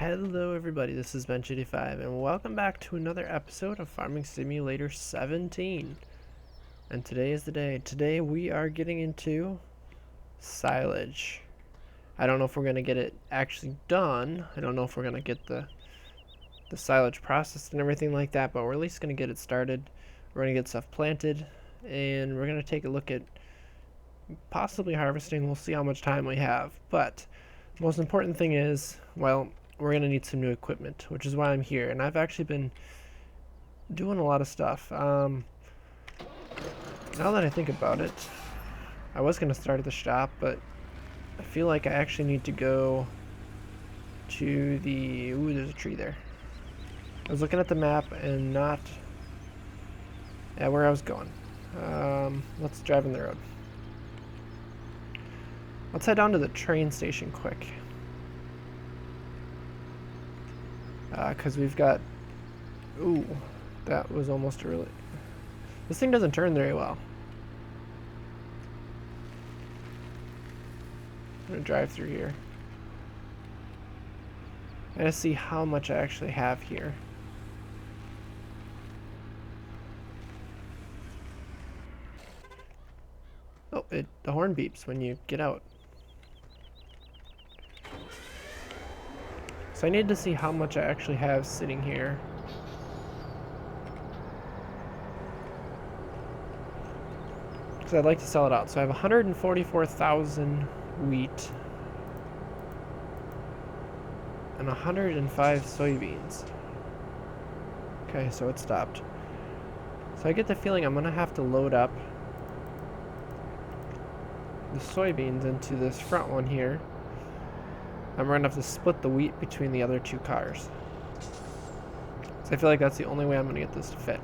Hello everybody, this is Bench85 and welcome back to another episode of Farming Simulator 17. And today is the day. Today we are getting into silage. I don't know if we're going to get it actually done. I don't know if we're going to get the silage processed and everything like that, but we're at least going to get it started. We're going to get stuff planted and we're going to take a look at possibly harvesting. We'll see how much time we have. But the most important thing is, well, we're going to need some new equipment, which is why I'm here. And I've actually been doing a lot of stuff. Now that I think about it, I was going to start at the shop, but I feel like I actually need to go to the... Ooh, there's a tree there. I was looking at the map and not at where I was going. Let's drive in the road. Let's head down to the train station quick. Because we've got... Ooh, that was almost a really... This thing doesn't turn very well. I'm going to drive through here. I gotta see how much I actually have here. Oh, the horn beeps when you get out. So I need to see how much I actually have sitting here. Because I'd like to sell it out. So I have 144,000 wheat and 105 soybeans. Okay, so it stopped. So I get the feeling I'm going to have to load up the soybeans into this front one here. I'm going to have to split the wheat between the other two cars. So I feel like that's the only way I'm going to get this to fit.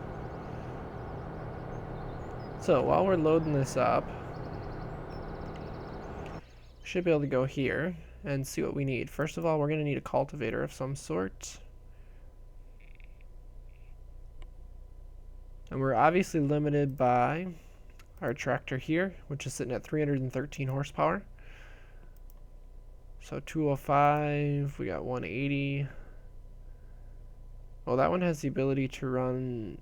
So while we're loading this up, we should be able to go here and see what we need. First of all, we're going to need a cultivator of some sort. And we're obviously limited by our tractor here, which is sitting at 313 horsepower. So 205, we got 180. Well, that one has the ability to run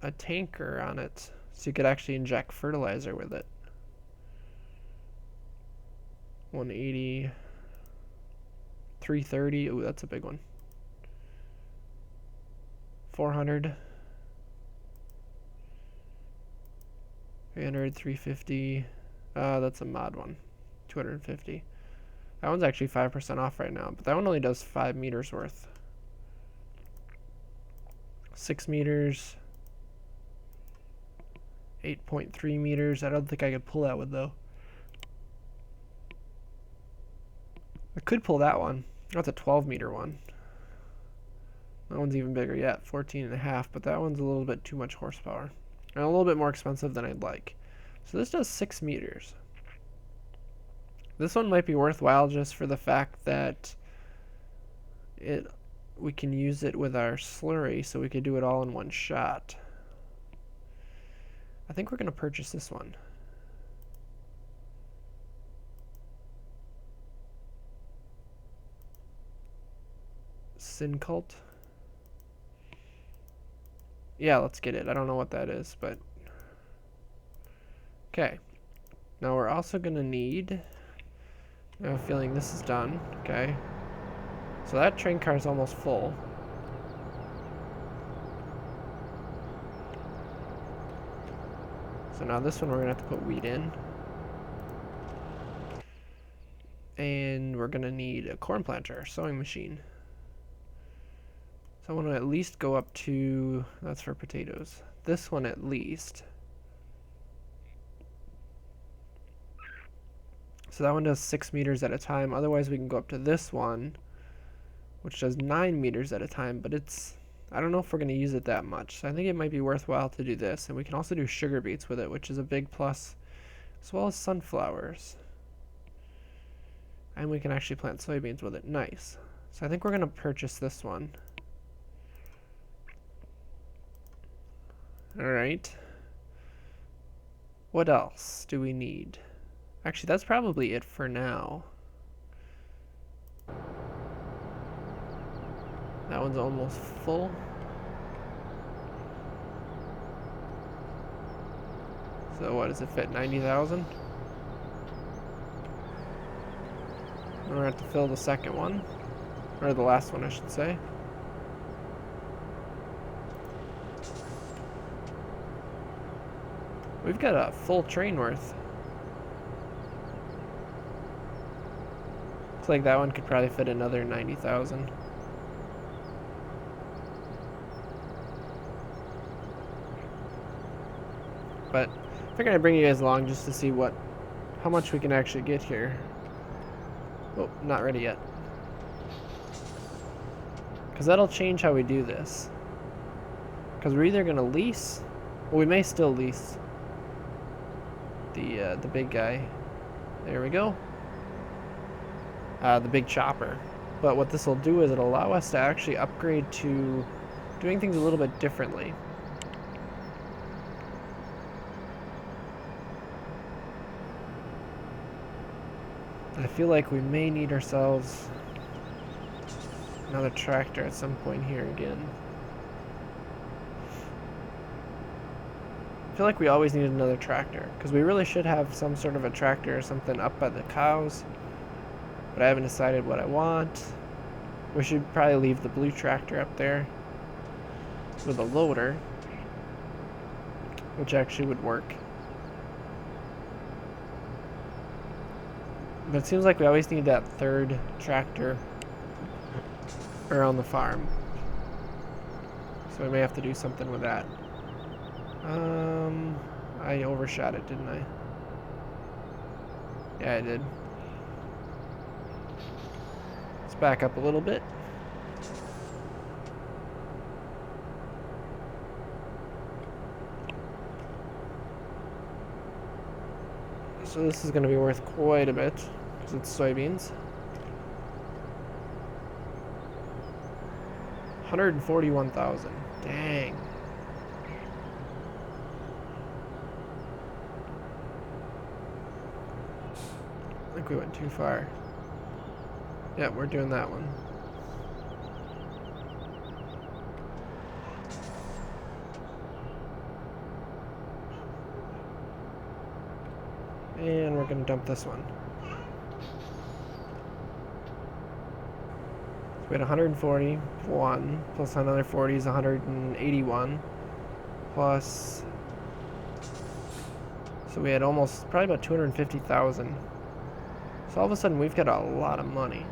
a tanker on it, so you could actually inject fertilizer with it. 180, 330, ooh, that's a big one. 400, 300, 350, that's a mod one, 250. That one's actually 5% off right now, but that one only does 5 meters worth. 6 meters. 8.3 meters. I don't think I could pull that one though. I could pull that one. That's a 12 meter one. That one's even bigger yet, 14.5, but that one's a little bit too much horsepower. And a little bit more expensive than I'd like. So this does 6 meters. This one might be worthwhile just for the fact that we can use it with our slurry, so we could do it all in one shot. I think we're going to purchase this one. Syncult. Yeah, let's get it. I don't know what that is, but... Okay. Now we're also going to need... I have a feeling this is done. Okay. So that train car is almost full. So now this one we're going to have to put wheat in. And we're going to need a corn planter, sowing machine. So I want to at least go up to, that's for potatoes. This one at least. So that one does 6 meters at a time. Otherwise we can go up to this one, which does 9 meters at a time, but it's, I don't know if we're going to use it that much. So I think it might be worthwhile to do this. And we can also do sugar beets with it, which is a big plus, as well as sunflowers. And we can actually plant soybeans with it. Nice. So I think we're going to purchase this one. Alright. What else do we need? Actually, that's probably it for now. one's almost full. So what does it fit? 90,000? We're gonna have to fill the second one. Or the last one, I should say. We've got a full train worth. Looks like that one could probably fit another 90,000. But I figured I'd bring you guys along just to see how much we can actually get here. Oh, not ready yet. Because that'll change how we do this. Because we're either going to lease, well, we may still lease the big guy. There we go. The big chopper. But what this will do is it'll allow us to actually upgrade to doing things a little bit differently. I feel like we may need ourselves another tractor at some point here again. I feel like we always need another tractor, because we really should have some sort of a tractor or something up by the cows, but I haven't decided what I want. We should probably leave the blue tractor up there with a loader, which actually would work. But it seems like we always need that third tractor around the farm. So we may have to do something with that. I overshot it, didn't I? Yeah, I did. Let's back up a little bit. So this is going to be worth quite a bit, because it's soybeans. 141,000. Dang. I think we went too far. Yeah, we're doing that one. And we're going to dump this one. So we had 141, plus another 40 is 181, plus... So we had almost, probably about 250,000. So all of a sudden we've got a lot of money.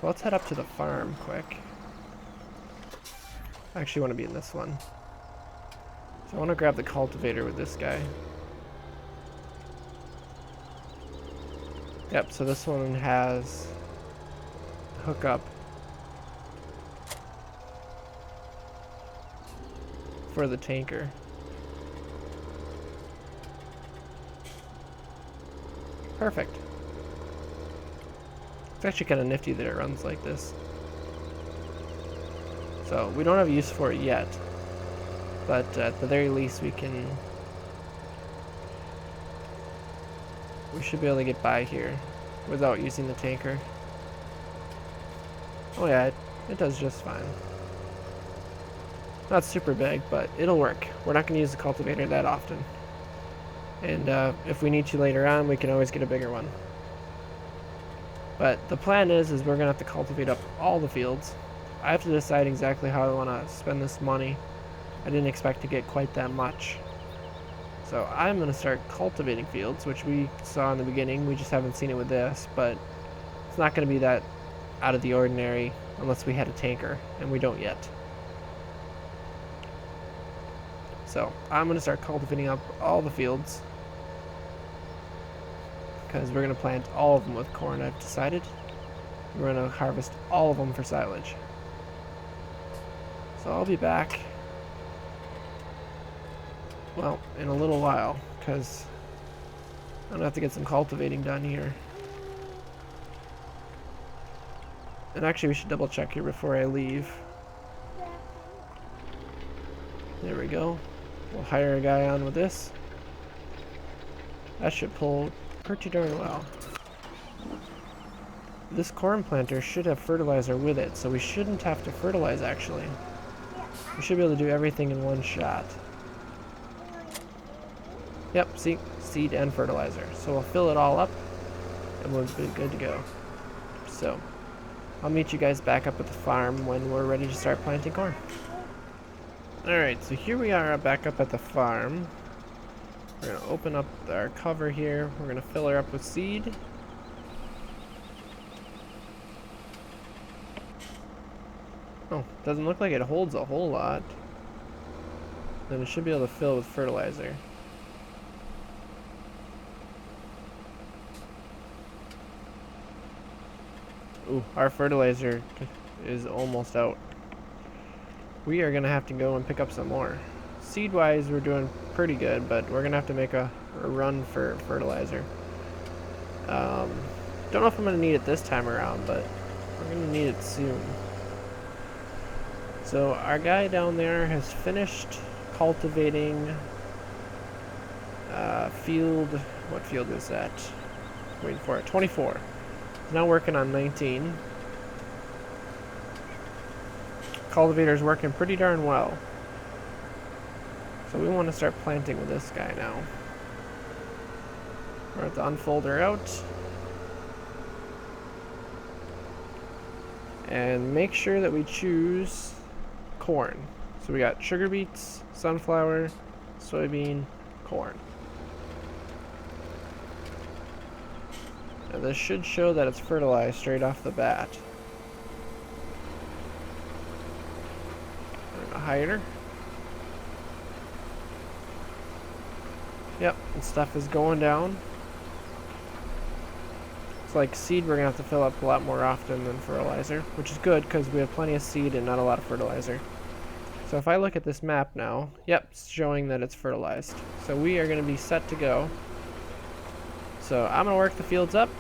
So let's head up to the farm quick. I actually want to be in this one. So I want to grab the cultivator with this guy. Yep, so this one has hookup for the tanker. Perfect. It's actually kind of nifty that it runs like this. So we don't have use for it yet, but at the very least we should be able to get by here without using the tanker. Oh yeah, it does just fine. Not super big, but it'll work. We're not going to use the cultivator that often. And if we need to later on, we can always get a bigger one. But the plan is we're going to have to cultivate up all the fields. I have to decide exactly how I want to spend this money. I didn't expect to get quite that much. So I'm going to start cultivating fields, which we saw in the beginning. We just haven't seen it with this, but it's not going to be that out of the ordinary unless we had a tanker, and we don't yet. So I'm going to start cultivating up all the fields, because we're going to plant all of them with corn, I've decided. We're going to harvest all of them for silage. So I'll be back, well, in a little while, because I'm going to have to get some cultivating done here. And actually we should double check here before I leave. There we go. We'll hire a guy on with this. That should pull pretty darn well. this corn planter should have fertilizer with it, so we shouldn't have to fertilize actually. We should be able to do everything in one shot. Yep, see? Seed and fertilizer. So we'll fill it all up and we'll be good to go. So, I'll meet you guys back up at the farm when we're ready to start planting corn. Alright, so here we are back up at the farm. We're going to open up our cover here. We're going to fill her up with seed. Oh, doesn't look like it holds a whole lot. Then it should be able to fill with fertilizer. Ooh, our fertilizer is almost out. We are gonna have to go and pick up some more. Seed-wise, we're doing pretty good, but we're gonna have to make a run for fertilizer. Don't know if I'm gonna need it this time around, but we're gonna need it soon. So our guy down there has finished cultivating field. What field is that? Waiting for it. 24. He's now working on 19. Cultivator's working pretty darn well. So we want to start planting with this guy now. We're going to unfold her out. And make sure that we choose corn. So we got sugar beets, sunflower, soybean, corn. Now this should show that it's fertilized straight off the bat. We're gonna hide her. Yep, and stuff is going down. It's like seed we're gonna have to fill up a lot more often than fertilizer, which is good because we have plenty of seed and not a lot of fertilizer. So if I look at this map now, yep, it's showing that it's fertilized. So we are gonna be set to go. So I'm gonna work the fields up,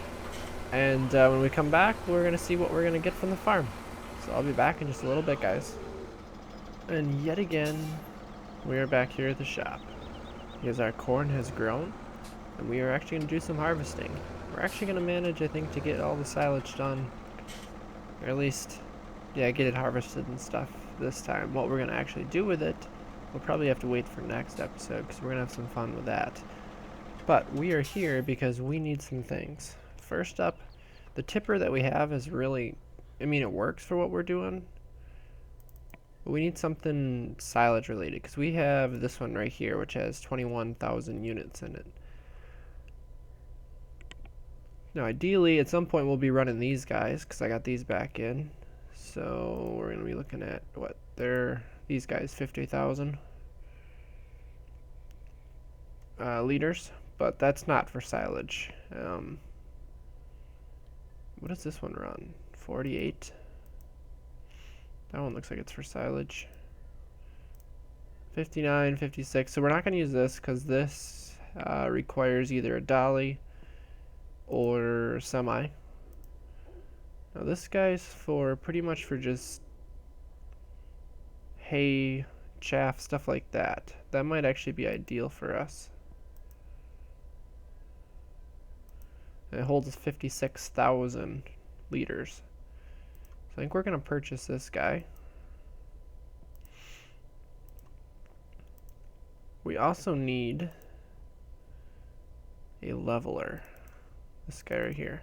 and when we come back, we're gonna see what we're gonna get from the farm. So I'll be back in just a little bit, guys. And yet again, we are back here at the shop. Because our corn has grown, and we are actually gonna do some harvesting. We're actually gonna manage, I think, to get all the silage done, or at least, yeah, get it harvested and stuff this time. What we're gonna actually do with it, we'll probably have to wait for next episode, because we're gonna have some fun with that. But we are here because we need some things. First up, the tipper that we have is really, I mean, it works for what we're doing. But we need something silage related, because we have this one right here, which has 21,000 units in it. Now, ideally, at some point, we'll be running these guys, because I got these back in. So we're going to be looking at, what, these guys, 50,000 liters. But that's not for silage. What does this one run? 48. That one looks like it's for silage. 59, 56. So we're not going to use this because this requires either a dolly or semi. Now this guy's for pretty much for just hay, chaff, stuff like that. That might actually be ideal for us. It holds 56,000 liters. So I think we're going to purchase this guy. We also need a leveler. This guy right here.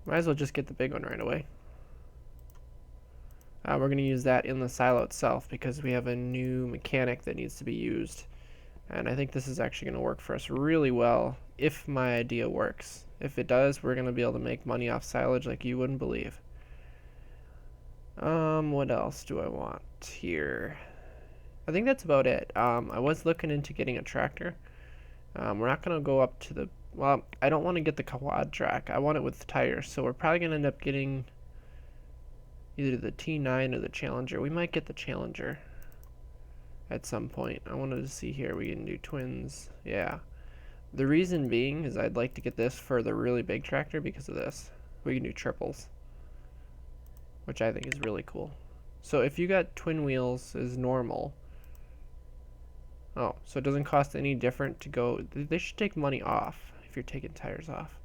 Might as well just get the big one right away. We're going to use that in the silo itself because we have a new mechanic that needs to be used. And I think this is actually going to work for us really well if my idea works. If it does, we're going to be able to make money off silage like you wouldn't believe. What else do I want here? I think that's about it. I was looking into getting a tractor. We're not going to go up to the... Well, I don't want to get the quad track. I want it with tires. So we're probably going to end up getting either the T9 or the Challenger. We might get the Challenger at some point. I wanted to see here. We can do twins. Yeah. The reason being is I'd like to get this for the really big tractor because of this. We can do triples, which I think is really cool. So if you got twin wheels as normal, Oh, so it doesn't cost any different to go. They should take money off if you're taking tires off.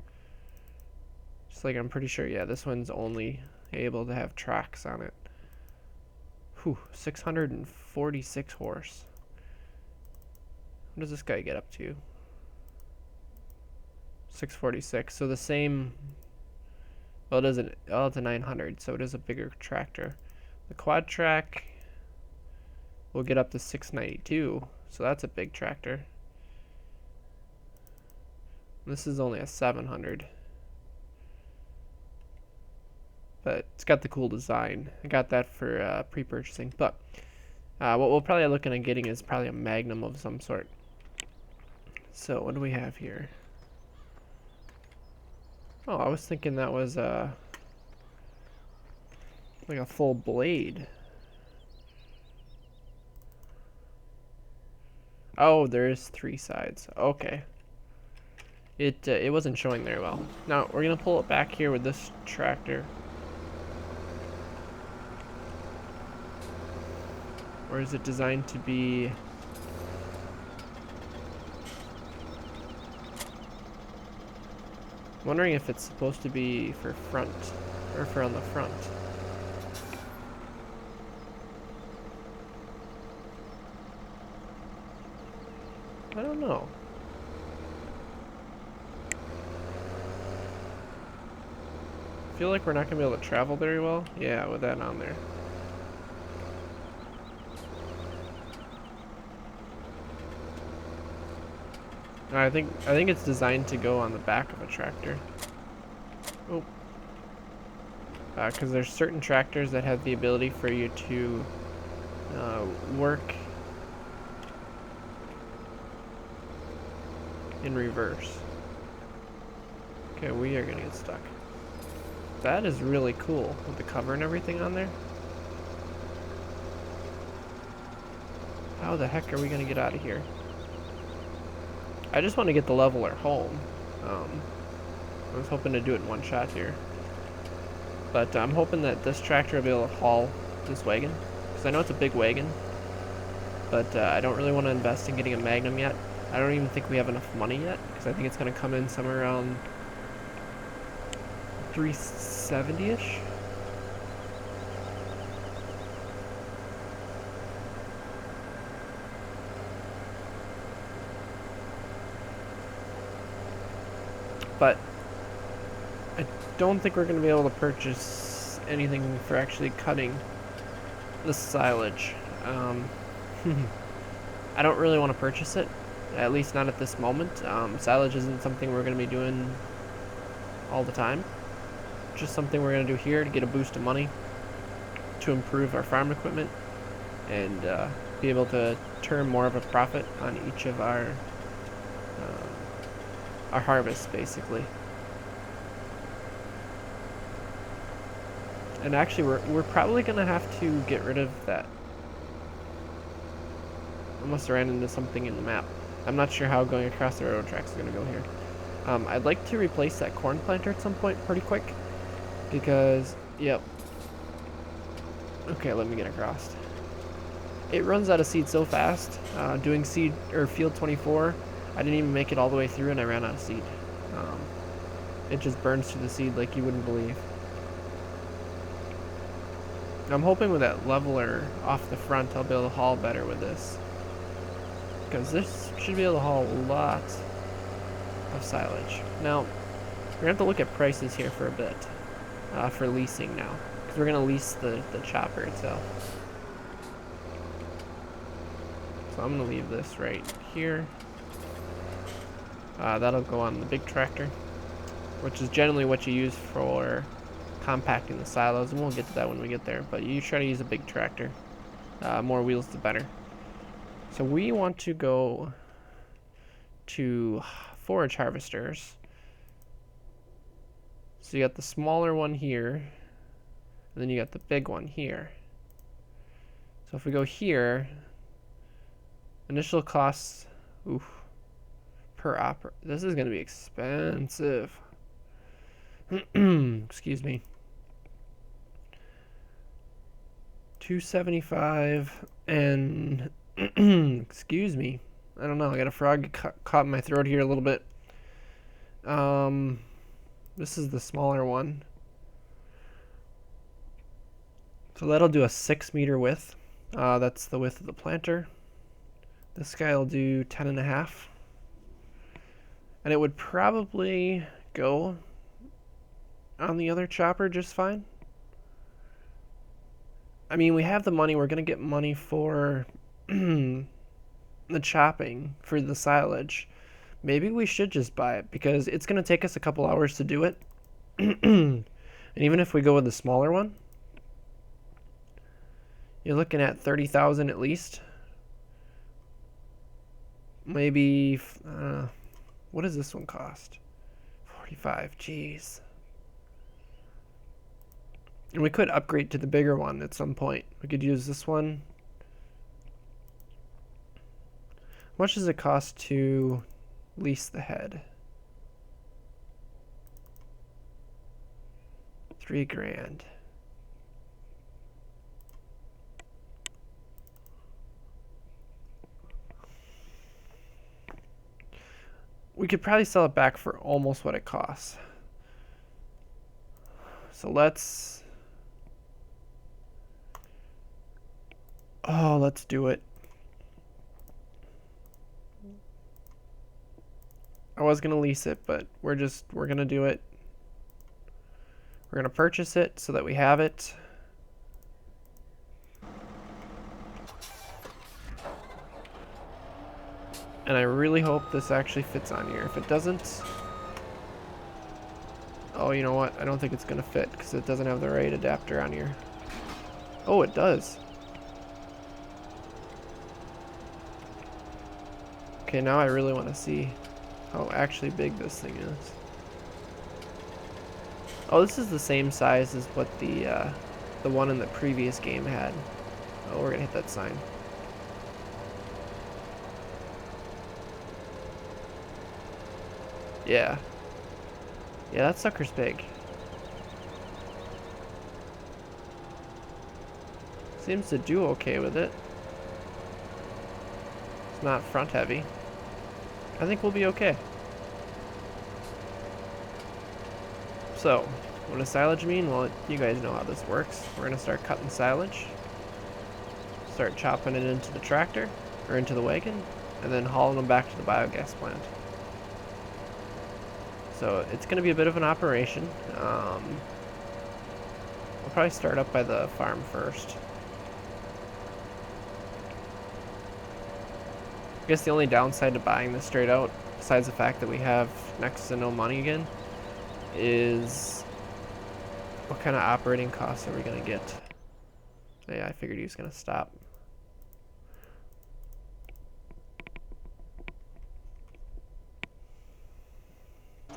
Just like I'm pretty sure, yeah, this one's only able to have tracks on it. Whew, 646 horse. What does this guy get up to? 646. So the same. Well, it doesn't. Oh, it's a 900, so it is a bigger tractor. The quad track will get up to 692, so that's a big tractor. This is only a 700. But it's got the cool design. I got that for pre-purchasing. But what we'll probably look at getting is probably a Magnum of some sort. So what do we have here? Oh, I was thinking that was like a full blade. Oh, there is 3 sides. Okay. It wasn't showing very well. Now we're gonna pull it back here with this tractor. Or is it designed to be? I'm wondering if it's supposed to be for front or for on the front. I don't know. I feel like we're not gonna be able to travel very well. Yeah, with that on there. I think it's designed to go on the back of a tractor. Oh. Because there's certain tractors that have the ability for you to work in reverse. Okay, we are gonna get stuck. That is really cool with the cover and everything on there. How the heck are we gonna get out of here? I just want to get the leveler home. I was hoping to do it in one shot here. But I'm hoping that this tractor will be able to haul this wagon. Because I know it's a big wagon. But I don't really want to invest in getting a Magnum yet. I don't even think we have enough money yet. Because I think it's going to come in somewhere around 370-ish. But I don't think we're going to be able to purchase anything for actually cutting the silage. I don't really want to purchase it, at least not at this moment. Silage isn't something we're going to be doing all the time. Just something we're going to do here to get a boost of money, to improve our farm equipment, and be able to turn more of a profit on each of our harvests, basically. And actually, we're probably gonna have to get rid of that. I must have ran into something in the map. I'm not sure how going across the railroad tracks is gonna go here. I'd like to replace that corn planter at some point pretty quick, because yep. Okay, let me get across. It runs out of seed so fast. Doing seed or field 24, I didn't even make it all the way through, and I ran out of seed. It just burns through the seed like you wouldn't believe. I'm hoping with that leveler off the front, I'll be able to haul better with this. Because this should be able to haul a lot of silage. Now, we're going to have to look at prices here for a bit. For leasing now. Because we're going to lease the chopper itself. So I'm going to leave this right here. That'll go on the big tractor, which is generally what you use for compacting the silos, and we'll get to that when we get there, but you try to use a big tractor. More wheels the better. So we want to go to forage harvesters. So you got the smaller one here, and then you got the big one here. So if we go here, initial costs, oof, per opera. This is going to be expensive. Excuse me. 275 and Excuse me. I don't know. I got a frog caught in my throat here a little bit. This is the smaller one. So that'll do a 6-meter width. That's the width of the planter. This guy will do 10.5. And it would probably go on the other chopper just fine. I mean, we have the money. We're going to get money for the chopping for the silage. Maybe we should just buy it because it's going to take us a couple hours to do it. And even if we go with the smaller one, you're looking at 30,000 at least. Maybe, what does this one cost? 45, jeez. And we could upgrade to the bigger one at some point. We could use this one. How much does it cost to lease the head? 3 grand. We could probably sell it back for almost what it costs. So let's do it. I was gonna lease it, but we're gonna do it. We're gonna purchase it so that we have it. And I really hope this actually fits on here. If it doesn't, oh, you know what? I don't think it's gonna fit because it doesn't have the right adapter on here. Oh, it does. Okay, now I really want to see how actually big this thing is. Oh, this is the same size as what the one in the previous game had. Oh, we're gonna hit that sign. Yeah. Yeah, that sucker's big. Seems to do okay with it. It's not front heavy. I think we'll be okay. So, what does silage mean? Well, you guys know how this works. We're going to start cutting silage. Start chopping it into the tractor, or into the wagon, and then hauling them back to the biogas plant. So, it's going to be a bit of an operation. We'll probably start up by the farm first. I guess the only downside to buying this straight out, besides the fact that we have next to no money again, is what kind of operating costs are we going to get? Yeah, I figured he was going to stop.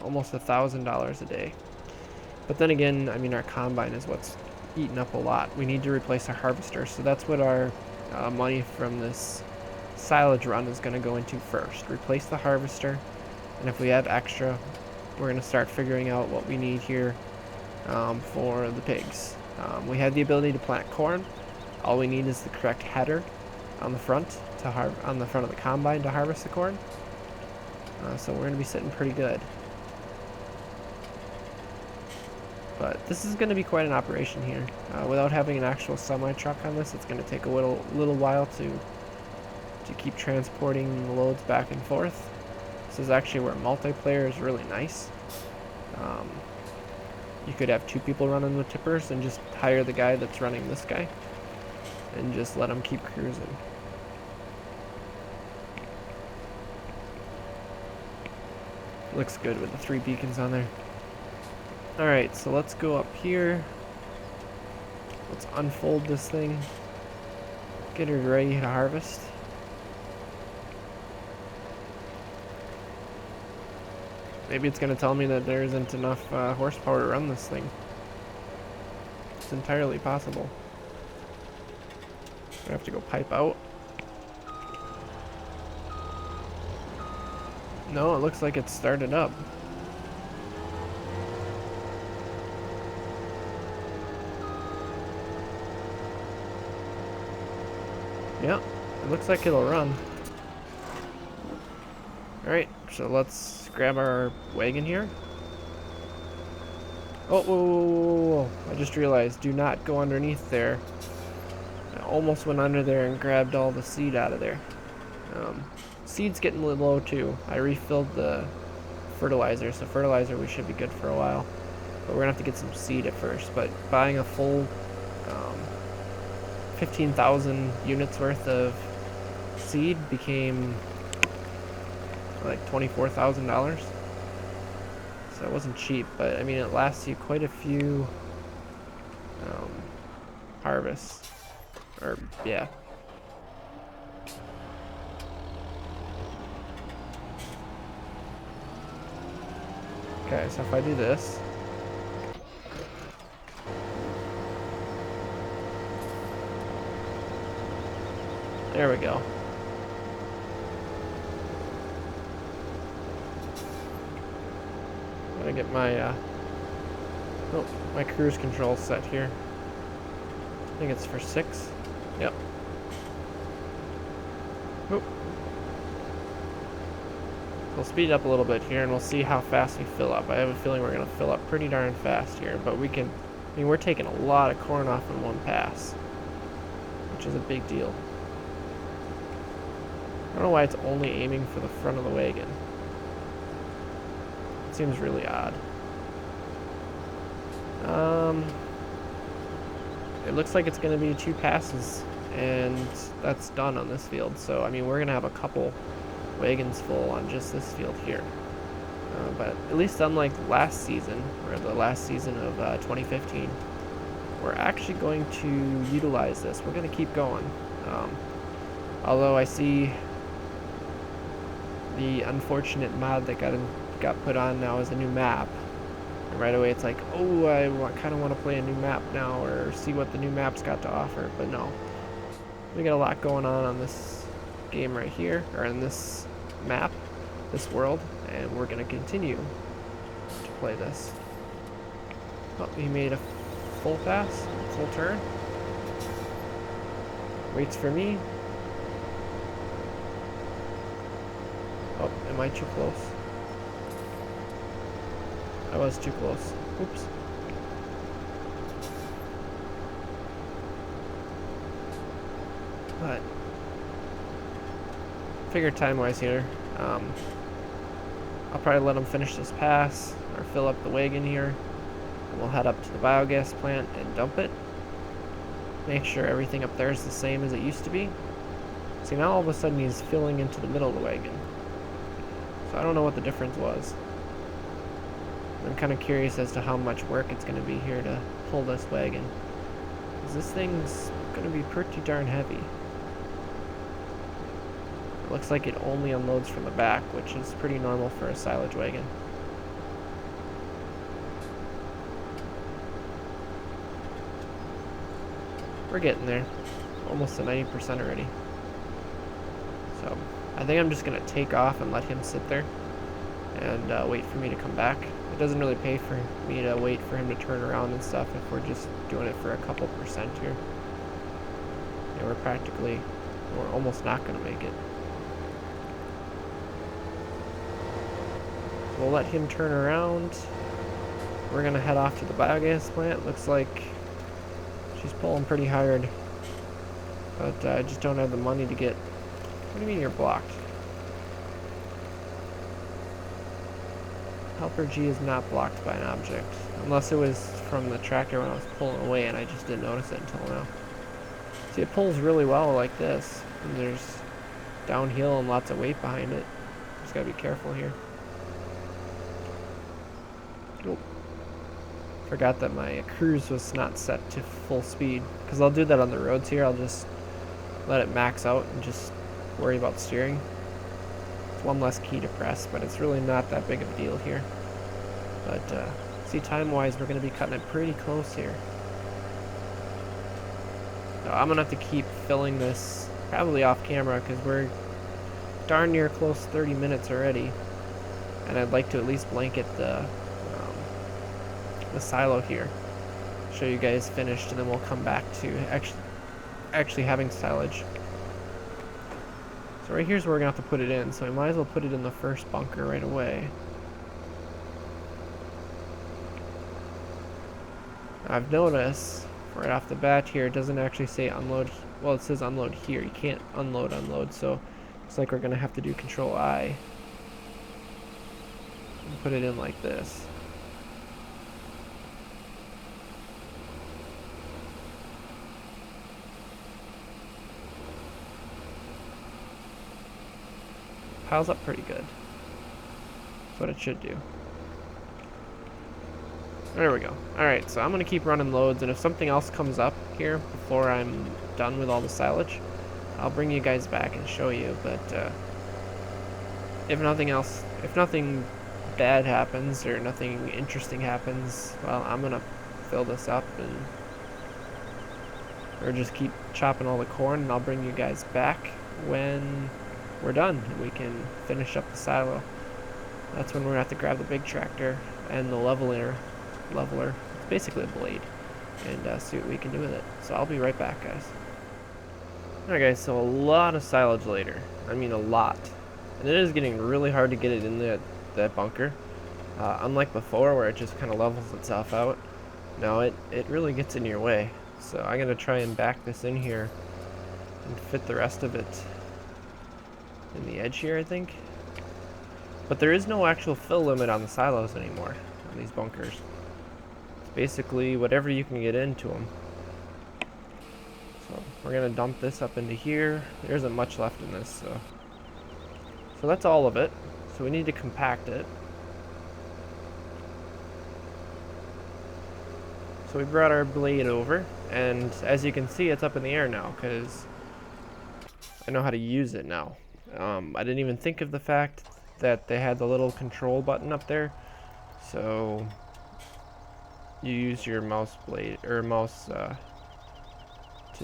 Almost $1,000 a day. But then again, I mean, our combine is what's eating up a lot. We need to replace our harvester, so that's what our money from this silage run is going to go into first. Replace the harvester, and if we have extra, we're going to start figuring out what we need here for the pigs. We have the ability to plant corn. All we need is the correct header on the front on the front of the combine to harvest the corn. So we're going to be sitting pretty good. But this is going to be quite an operation here. Without having an actual semi-truck on this, it's going to take a little while to keep transporting the loads back and forth. This is actually where multiplayer is really nice. You could have 2 people running the tippers and just hire the guy that's running this guy and just let him keep cruising. Looks good with the 3 beacons on there. Alright, so let's go up here. Let's unfold this thing. Get her ready to harvest. Maybe it's going to tell me that there isn't enough horsepower to run this thing. It's entirely possible. I have to go pipe out. No, it looks like it's started up. Yep. It looks like it'll run. Alright, so let's grab our wagon here. Oh, whoa, whoa, whoa, whoa. I just realized, do not go underneath there. I almost went under there and grabbed all the seed out of there. Seed's getting a little low too. I refilled the fertilizer, so fertilizer we should be good for a while. But we're gonna have to get some seed at first. But buying a full 15,000 units worth of seed became like $24,000. So it wasn't cheap, but I mean it lasts you quite a few harvests. Or yeah. Okay, so if I do this, there we go. I'm gonna get my my cruise control set here. I think it's for 6. Yep. Oop. We'll speed up a little bit here and we'll see how fast we fill up. I have a feeling we're gonna fill up pretty darn fast here, but we can, I mean, we're taking a lot of corn off in one pass, which is a big deal. I don't know why it's only aiming for the front of the wagon. It seems really odd. It looks like it's going to be 2 passes, and that's done on this field. So, I mean, we're going to have a couple wagons full on just this field here. But at least unlike last season, or the last season of 2015, we're actually going to utilize this. We're going to keep going. Although I see the unfortunate mod that got put on now is a new map. And right away it's like, oh, I kind of want to play a new map now or see what the new map's got to offer. But no, we got a lot going on this game right here, or in this map, this world, and we're going to continue to play this. Oh, he made a full pass, full turn. Waits for me. Oh, am I too close? I was too close. Oops. But figure time-wise here. I'll probably let him finish this pass or fill up the wagon here, and we'll head up to the biogas plant and dump it. Make sure everything up there is the same as it used to be. See, now all of a sudden he's filling into the middle of the wagon. So I don't know what the difference was. I'm kind of curious as to how much work it's going to be here to pull this wagon. Because this thing's going to be pretty darn heavy. It looks like it only unloads from the back, which is pretty normal for a silage wagon. We're getting there. Almost to 90% already. So I think I'm just going to take off and let him sit there and wait for me to come back. It doesn't really pay for me to wait for him to turn around and stuff if we're just doing it for a couple percent here. Yeah, we're almost not going to make it. We'll let him turn around. We're going to head off to the biogas plant. Looks like she's pulling pretty hard. But I just don't have the money to get... What do you mean you're blocked? Helper G is not blocked by an object. Unless it was from the tractor when I was pulling away and I just didn't notice it until now. See, it pulls really well like this. And there's downhill and lots of weight behind it. Just gotta be careful here. Nope. Forgot that my cruise was not set to full speed. Because I'll do that on the roads here. I'll just let it max out and just worry about steering. It's one less key to press, but it's really not that big of a deal here. But see, time-wise, we're going to be cutting it pretty close here. So I'm going to have to keep filling this probably off camera because we're darn near close to 30 minutes already. And I'd like to at least blanket the silo here. Show you guys finished, and then we'll come back to actually having silage. So right here's where we're gonna have to put it in, so we might as well put it in the first bunker right away. I've noticed right off the bat here, it doesn't actually say unload. Well, it says unload here. You can't unload, so it's like we're gonna have to do Control I and put it in like this. Piles up pretty good. That's what it should do. There we go. Alright, so I'm going to keep running loads, and if something else comes up here before I'm done with all the silage, I'll bring you guys back and show you, but if nothing else, if nothing bad happens or nothing interesting happens, well, I'm going to fill this up and or just keep chopping all the corn, and I'll bring you guys back when we're done and we can finish up the silo. That's when we're going to have to grab the big tractor and the leveler. It's basically a blade, and see what we can do with it. So I'll be right back, guys. Alright guys, so a lot of silage later. I mean a lot. And it is getting really hard to get it in that bunker. Unlike before where it just kind of levels itself out. Now it really gets in your way. So I'm going to try and back this in here and fit the rest of it in the edge here, I think. But there is no actual fill limit on the silos anymore, on these bunkers. Basically whatever you can get into them. So we're gonna dump this up into here. There isn't much left in this, so that's all of it. So we need to compact it. So we brought our blade over, and as you can see, it's up in the air now because I know how to use it now. I didn't even think of the fact that they had the little control button up there. So you use your mouse blade or mouse to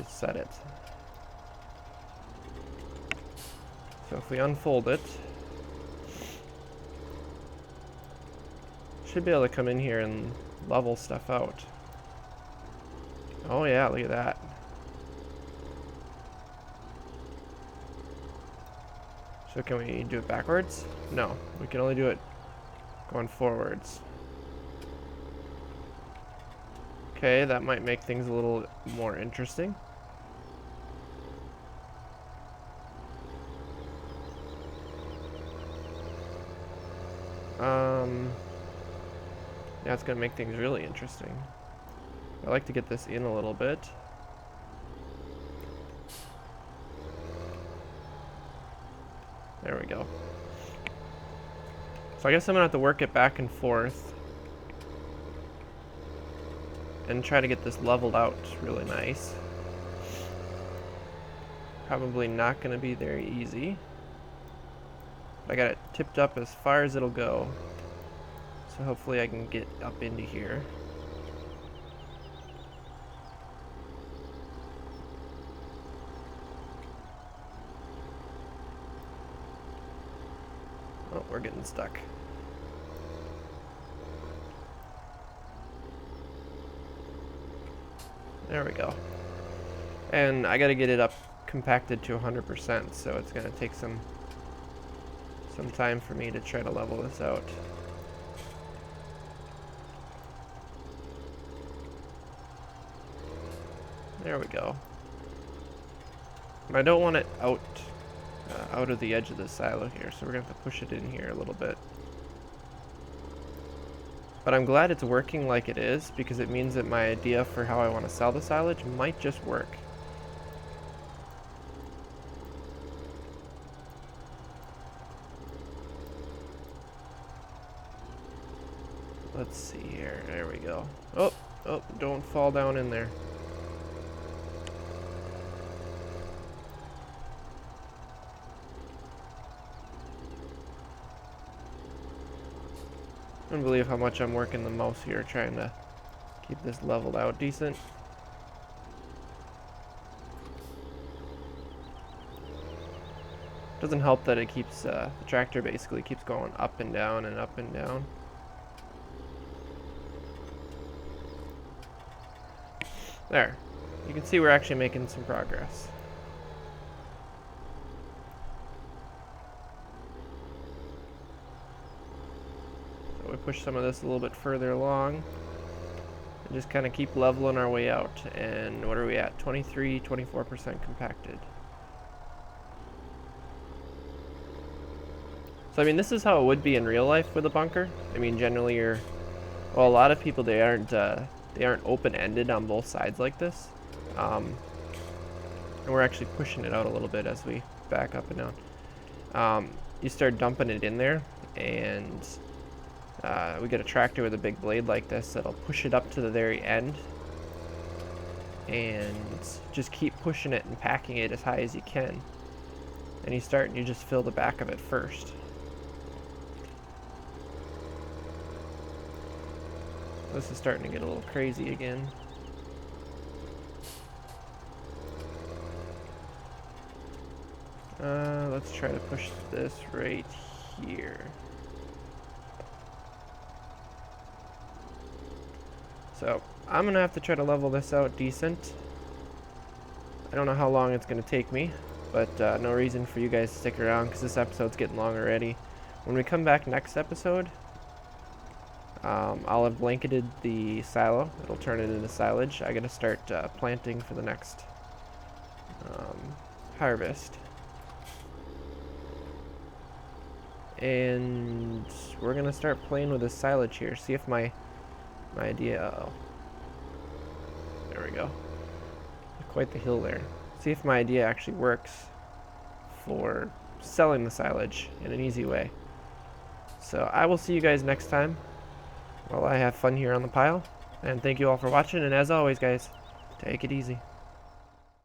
set it. So if we unfold it, should be able to come in here and level stuff out. Oh yeah, look at that. So can we do it backwards? No, we can only do it going forwards. Okay, that might make things a little more interesting. Yeah, it's gonna make things really interesting. I like to get this in a little bit. There we go. So I guess I'm gonna have to work it back and forth and try to get this leveled out really nice. Probably not going to be very easy. I got it tipped up as far as it'll go. So hopefully I can get up into here. Oh, we're getting stuck. There we go. And I gotta get it up compacted to 100%, so it's gonna take some time for me to try to level this out. There we go. I don't want it out of the edge of the silo here, so we're gonna have to push it in here a little bit. But I'm glad it's working like it is, because it means that my idea for how I want to sell the silage might just work. Let's see here. There we go. Oh, don't fall down in there. I don't believe how much I'm working the mouse here trying to keep this leveled out decent. Doesn't help that it keeps, the tractor basically keeps going up and down and up and down. There. You can see we're actually making some progress. push some of this a little bit further along. And just kind of keep leveling our way out. And what are we at? 24% compacted. So I mean, this is how it would be in real life with a bunker. I mean, generally well, a lot of people, they aren't open-ended on both sides like this. And we're actually pushing it out a little bit as we back up and down. You start dumping it in there, and we get a tractor with a big blade like this that'll push it up to the very end, and just keep pushing it and packing it as high as you can. And you just fill the back of it first. This is starting to get a little crazy again. Let's try to push this right here. So I'm gonna have to try to level this out decent. I don't know how long it's gonna take me, but no reason for you guys to stick around because this episode's getting long already. When we come back next episode, I'll have blanketed the silo. It'll turn it into silage. I gotta start planting for the next harvest. And we're gonna start playing with this silage here. See if my idea, there we go. Quite the hill there. See if my idea actually works for selling the silage in an easy way. So I will see you guys next time while I have fun here on the pile. And thank you all for watching. And as always, guys, take it easy.